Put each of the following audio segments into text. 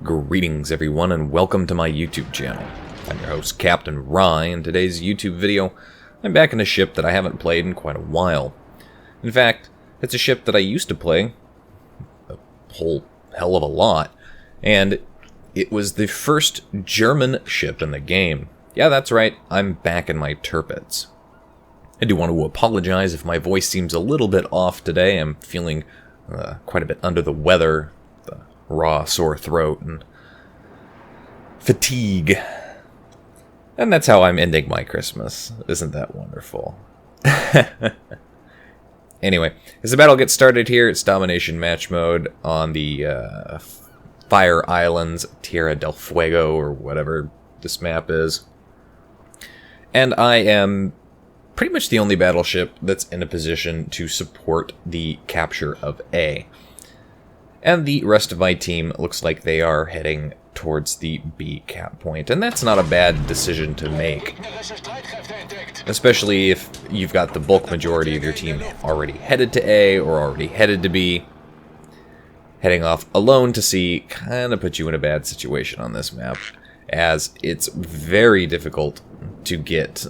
Greetings everyone and welcome to my YouTube channel. I'm your host Captain Rye. In today's YouTube video, I'm back in a ship that I haven't played in quite a while. In fact, it's a ship that I used to play a whole hell of a lot, and it was the first German ship in the game. Yeah, that's right, I'm back in my Tirpitz. I do want to apologize if my voice seems a little bit off today. I'm feeling quite a bit under the weather. Raw, sore throat, and fatigue. And that's how I'm ending my Christmas. Isn't that wonderful? Anyway, as the battle gets started here, it's domination match mode on the Fire Islands, Tierra del Fuego, or whatever this map is. And I am pretty much the only battleship that's in a position to support the capture of A. And the rest of my team looks like they are heading towards the B cap point. And that's not a bad decision to make, especially if you've got the bulk majority of your team already headed to A or already headed to B. Heading off alone to C kind of puts you in a bad situation on this map, as it's very difficult to get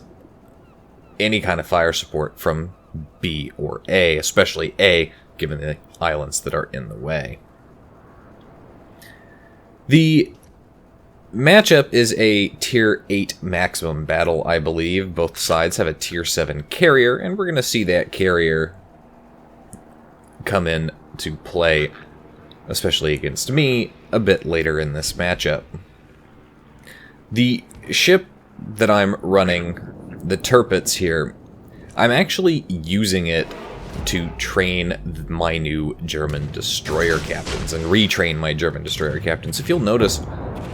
any kind of fire support from B or A, especially A, given the islands that are in the way. The matchup is a Tier 8 maximum battle, I believe. Both sides have a Tier 7 carrier, and we're going to see that carrier come in to play, especially against me, a bit later in this matchup. The ship that I'm running, the Tirpitz here, I'm actually using it to train my new German destroyer captains and retrain my German destroyer captains. If you'll notice,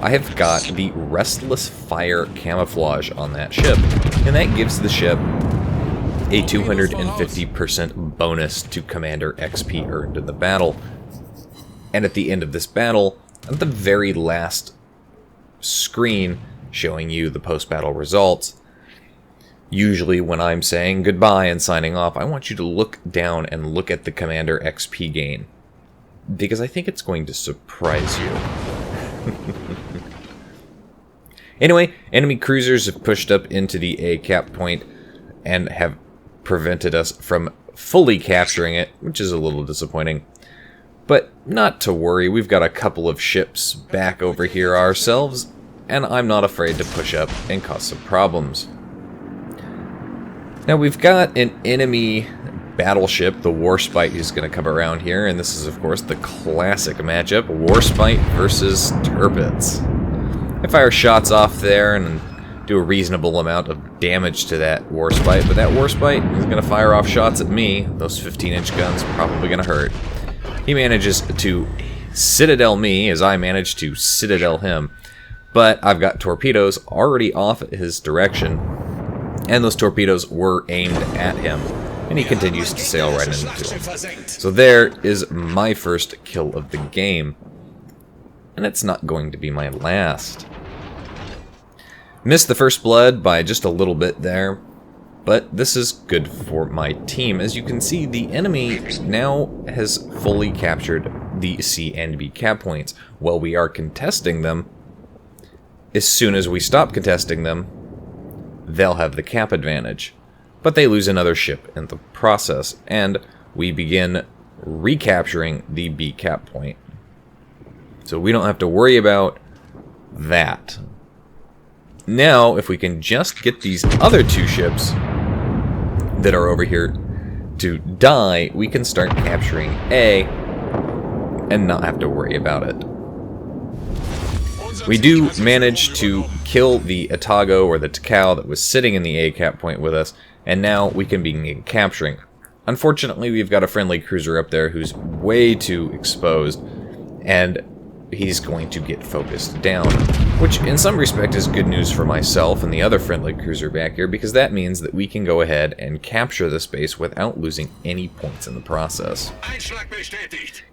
I have got the Restless Fire camouflage on that ship, and that gives the ship a 250% bonus to Commander XP earned in the battle. And at the end of this battle, at the very last screen showing you the post-battle results, usually when I'm saying goodbye and signing off, I want you to look down and look at the Commander XP gain, because I think it's going to surprise you. Anyway, enemy cruisers have pushed up into the A cap point and have prevented us from fully capturing it, which is a little disappointing. But not to worry, we've got a couple of ships back over here ourselves, and I'm not afraid to push up and cause some problems. Now we've got an enemy battleship, the Warspite, who's going to come around here, and this is of course the classic matchup, Warspite versus Tirpitz. I fire shots off there and do a reasonable amount of damage to that Warspite, but that Warspite is going to fire off shots at me. Those 15-inch guns are probably going to hurt. He manages to Citadel me as I manage to Citadel him, but I've got torpedoes already off at his direction, and those torpedoes were aimed at him, and he continues to sail right into them. So there is my first kill of the game, and it's not going to be my last. Missed the first blood by just a little bit there, but this is good for my team. As you can see, the enemy now has fully captured the C and B cap points. While we are contesting them, as soon as we stop contesting them, they'll have the cap advantage, but they lose another ship in the process, and we begin recapturing the B cap point. So we don't have to worry about that. Now, if we can just get these other two ships that are over here to die, we can start capturing A and not have to worry about it. We do manage to kill the Atago, or the Takao, that was sitting in the A cap point with us, and now we can begin capturing. Unfortunately, we've got a friendly cruiser up there who's way too exposed, and he's going to get focused down, which in some respect is good news for myself and the other friendly cruiser back here, because that means that we can go ahead and capture the space without losing any points in the process.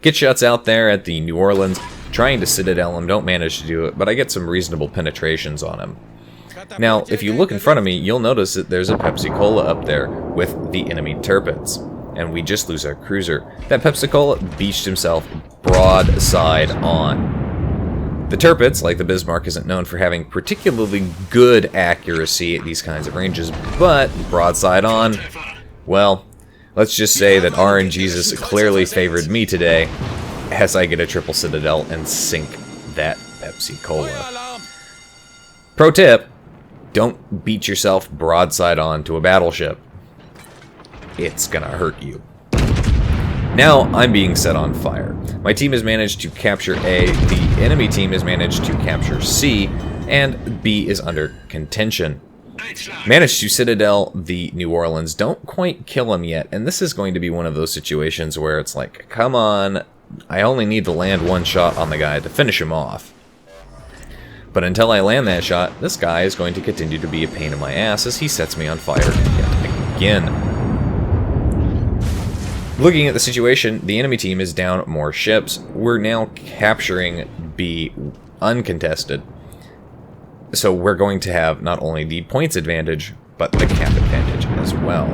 Get shots out there at the New Orleans, trying to Citadel him, don't manage to do it, but I get some reasonable penetrations on him. Now, if you look in front of me, you'll notice that there's a Pepsi-Cola up there with the enemy Tirpitz, and we just lose our cruiser. That Pepsi-Cola beached himself broadside on. The Tirpitz, like the Bismarck, isn't known for having particularly good accuracy at these kinds of ranges, but broadside on, well, let's just say that RNGesus clearly favored me today, as I get a triple citadel and sink that Pepsi Cola. Pro tip, don't beat yourself broadside on to a battleship. It's gonna hurt you. Now I'm being set on fire. My team has managed to capture A, the enemy team has managed to capture C, and B is under contention. Managed to citadel the New Orleans. Don't quite kill him yet, and this is going to be one of those situations where it's like, come on, I only need to land one shot on the guy to finish him off. But until I land that shot, this guy is going to continue to be a pain in my ass as he sets me on fire yet again. Looking at the situation, the enemy team is down more ships. We're now capturing B uncontested. So we're going to have not only the points advantage, but the cap advantage as well.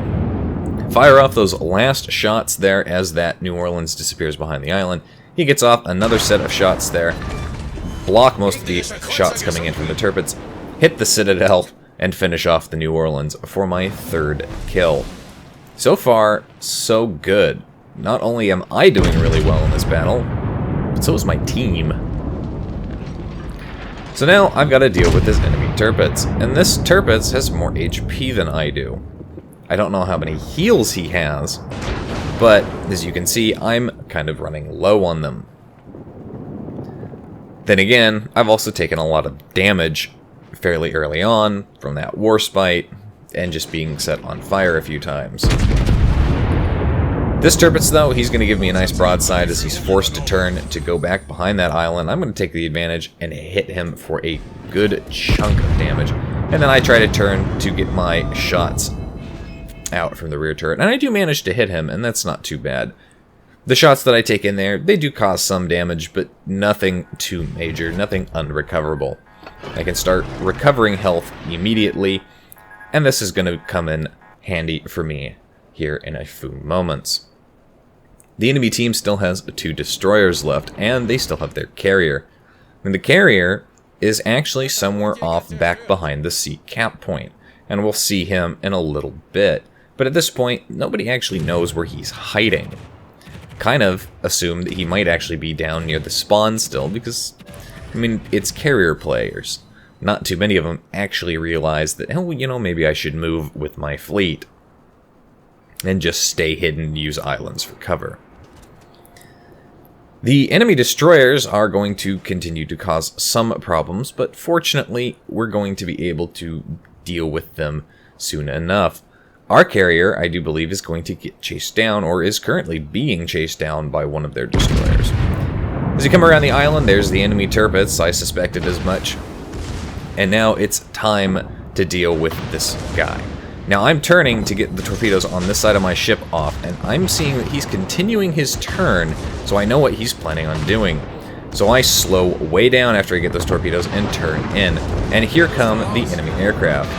Fire off those last shots there as that New Orleans disappears behind the island. He gets off another set of shots there. Block most of the shots coming in from the Tirpitz. Hit the Citadel and finish off the New Orleans for my third kill. So far, so good. Not only am I doing really well in this battle, but so is my team. So now I've got to deal with this enemy Tirpitz, and this Tirpitz has more HP than I do. I don't know how many heals he has, but as you can see, I'm kind of running low on them. Then again, I've also taken a lot of damage fairly early on from that Warspite, and just being set on fire a few times. This Tirpitz, though, he's going to give me a nice broadside as he's forced to turn to go back behind that island. I'm going to take the advantage and hit him for a good chunk of damage. And then I try to turn to get my shots out from the rear turret. And I do manage to hit him, and that's not too bad. The shots that I take in there, they do cause some damage, but nothing too major, nothing unrecoverable. I can start recovering health immediately, and this is going to come in handy for me here in a few moments. The enemy team still has 2 destroyers left, and they still have their carrier. And the carrier is actually somewhere off back behind the sea cap point, and we'll see him in a little bit. But at this point, nobody actually knows where he's hiding. Kind of assume that he might actually be down near the spawn still, because, I mean, it's carrier players. Not too many of them actually realize that, oh, you know, maybe I should move with my fleet and just stay hidden and use islands for cover. The enemy destroyers are going to continue to cause some problems, but fortunately, we're going to be able to deal with them soon enough. Our carrier, I do believe, is going to get chased down, or is currently being chased down by one of their destroyers. As you come around the island, there's the enemy Tirpitz. I suspected as much. And now it's time to deal with this guy. Now I'm turning to get the torpedoes on this side of my ship off, and I'm seeing that he's continuing his turn, so I know what he's planning on doing. So I slow way down after I get those torpedoes and turn in. And here come the enemy aircraft.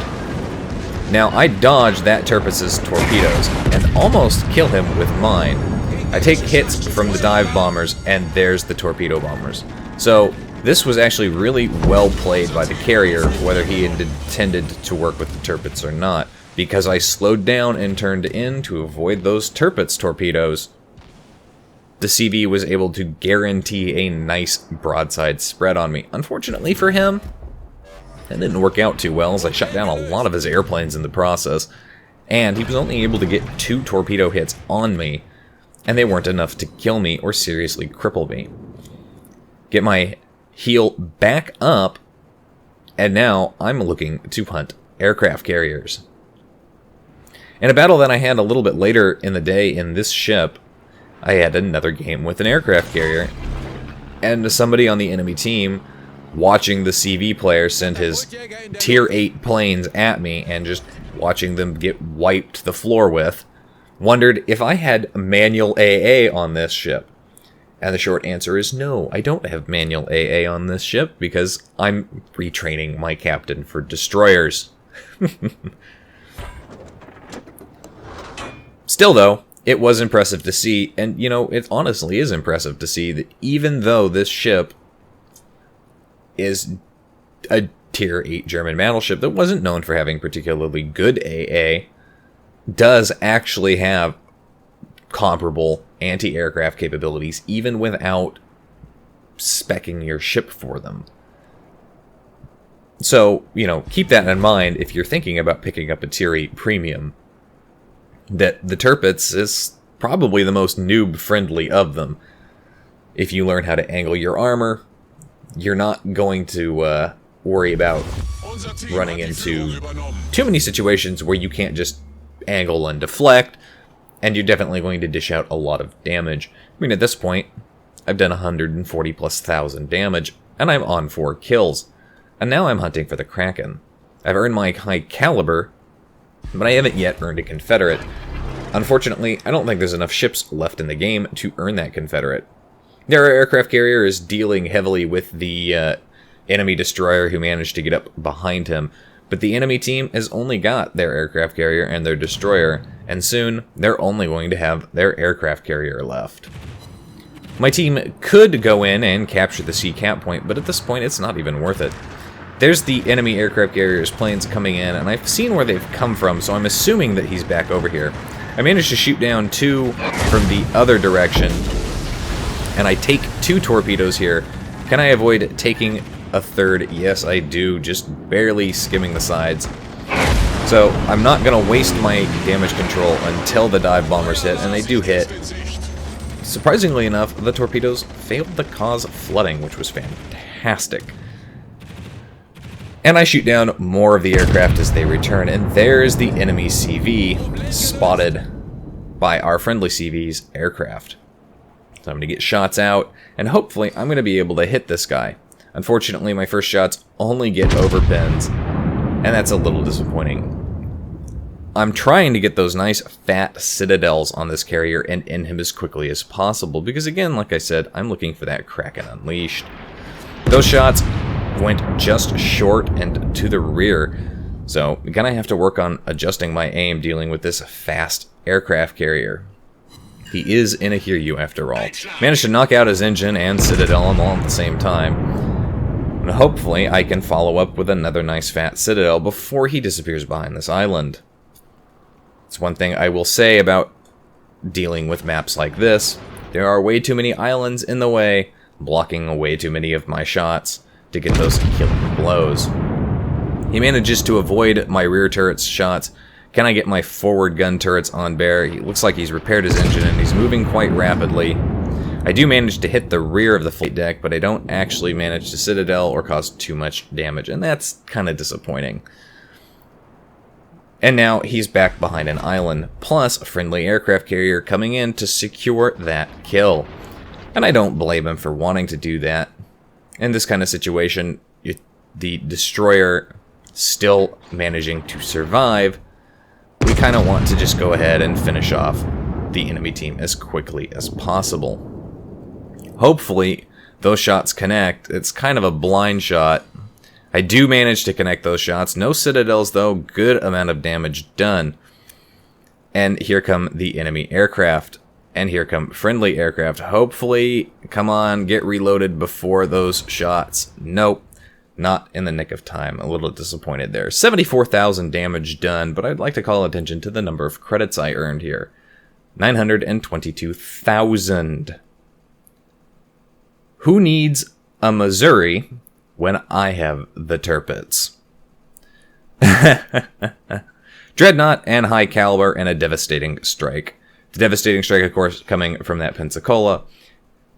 Now I dodge that Tirpitz's torpedoes and almost kill him with mine. I take hits from the dive bombers, and there's the torpedo bombers. So this was actually really well played by the carrier, whether he had intended to work with the Tirpitz or not, because I slowed down and turned in to avoid those Tirpitz torpedoes. The CV was able to guarantee a nice broadside spread on me. Unfortunately for him, that didn't work out too well, as I shot down a lot of his airplanes in the process, and he was only able to get 2 torpedo hits on me, and they weren't enough to kill me or seriously cripple me. Get my heal back up, and now I'm looking to hunt aircraft carriers. In a battle that I had a little bit later in the day in this ship, I had another game with an aircraft carrier, and somebody on the enemy team, watching the CV player send his tier 8 planes at me and just watching them get wiped to the floor with, wondered if I had manual AA on this ship. And the short answer is no, I don't have manual AA on this ship because I'm retraining my captain for destroyers. Still though, it was impressive to see, and you know, it honestly is impressive to see that even though this ship is a Tier 8 German battleship that wasn't known for having particularly good AA, does actually have comparable anti-aircraft capabilities, even without speccing your ship for them. So, you know, keep that in mind if you're thinking about picking up a Tier 8 premium, that the Tirpitz is probably the most noob-friendly of them. If you learn how to angle your armor, you're not going to worry about running into too many situations where you can't just angle and deflect, and you're definitely going to dish out a lot of damage. I mean, at this point, I've done 140,000+ damage, and I'm on 4 kills. And now I'm hunting for the Kraken. I've earned my high caliber, but I haven't yet earned a Confederate. Unfortunately, I don't think there's enough ships left in the game to earn that Confederate. Their aircraft carrier is dealing heavily with the enemy destroyer who managed to get up behind him, but the enemy team has only got their aircraft carrier and their destroyer, and soon they're only going to have their aircraft carrier left. My team could go in and capture the sea cap point, but at this point it's not even worth it. There's the enemy aircraft carrier's planes coming in, and I've seen where they've come from, so I'm assuming that he's back over here. I managed to shoot down 2 from the other direction, and I take 2 torpedoes here. Can I avoid taking a third? Yes, I do, just barely skimming the sides. So I'm not going to waste my damage control until the dive bombers hit, and they do hit. Surprisingly enough, the torpedoes failed to cause flooding, which was fantastic. And I shoot down more of the aircraft as they return, and there's the enemy CV spotted by our friendly CV's aircraft. So I'm going to get shots out, and hopefully I'm going to be able to hit this guy. Unfortunately, my first shots only get over pins, and that's a little disappointing. I'm trying to get those nice fat citadels on this carrier and end him as quickly as possible, because again, like I said, I'm looking for that Kraken Unleashed. Those shots went just short and to the rear, so I'm gonna have to work on adjusting my aim dealing with this fast aircraft carrier. He is in a Hiryu after all. Managed to knock out his engine and citadel all at the same time. And hopefully I can follow up with another nice fat citadel before he disappears behind this island. It's one thing I will say about dealing with maps like this. There are way too many islands in the way, blocking way too many of my shots to get those killing blows. He manages to avoid my rear turret's shots. Can I get my forward gun turrets on bear? He looks like he's repaired his engine and he's moving quite rapidly. I do manage to hit the rear of the fleet deck, but I don't actually manage to citadel or cause too much damage, and that's kind of disappointing. And now he's back behind an island, plus a friendly aircraft carrier coming in to secure that kill. And I don't blame him for wanting to do that. In this kind of situation, the destroyer still managing to survive, we kind of want to just go ahead and finish off the enemy team as quickly as possible. Hopefully, those shots connect. It's kind of a blind shot. I do manage to connect those shots. No citadels, though. Good amount of damage done. And here come the enemy aircraft. And here come friendly aircraft. Hopefully, come on, get reloaded before those shots. Nope. Not in the nick of time. A little disappointed there. 74,000 damage done, but I'd like to call attention to the number of credits I earned here. 922,000. Who needs a Missouri when I have the Tirpitz? Dreadnought and high caliber and a devastating strike. The devastating strike, of course, coming from that Pensacola.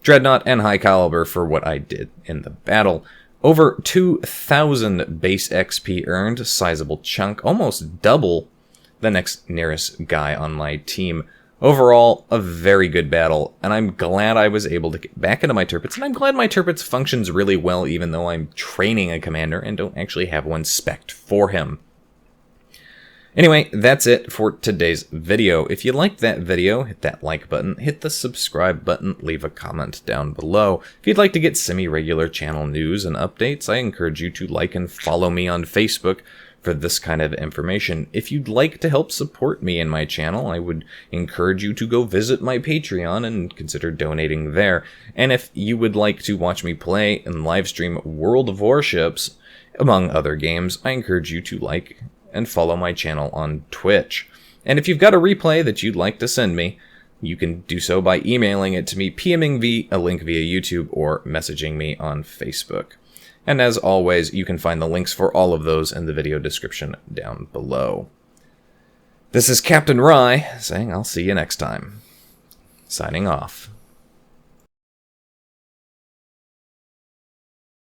Dreadnought and high caliber for what I did in the battle. Over 2,000 base XP earned, sizable chunk, almost double the next nearest guy on my team. Overall, a very good battle, and I'm glad I was able to get back into my Tirpitz, and I'm glad my Tirpitz functions really well even though I'm training a commander and don't actually have one spec'd for him. Anyway, that's it for today's video. If you liked that video, hit that like button, hit the subscribe button, leave a comment down below. If you'd like to get semi-regular channel news and updates, I encourage you to like and follow me on Facebook for this kind of information. If you'd like to help support me and my channel, I would encourage you to go visit my Patreon and consider donating there. And if you would like to watch me play and live stream World of Warships, among other games, I encourage you to like and follow my channel on Twitch. And if you've got a replay that you'd like to send me, you can do so by emailing it to me, PMing a link via YouTube, or messaging me on Facebook. And as always, you can find the links for all of those in the video description down below. This is Captain Rye saying I'll see you next time. Signing off.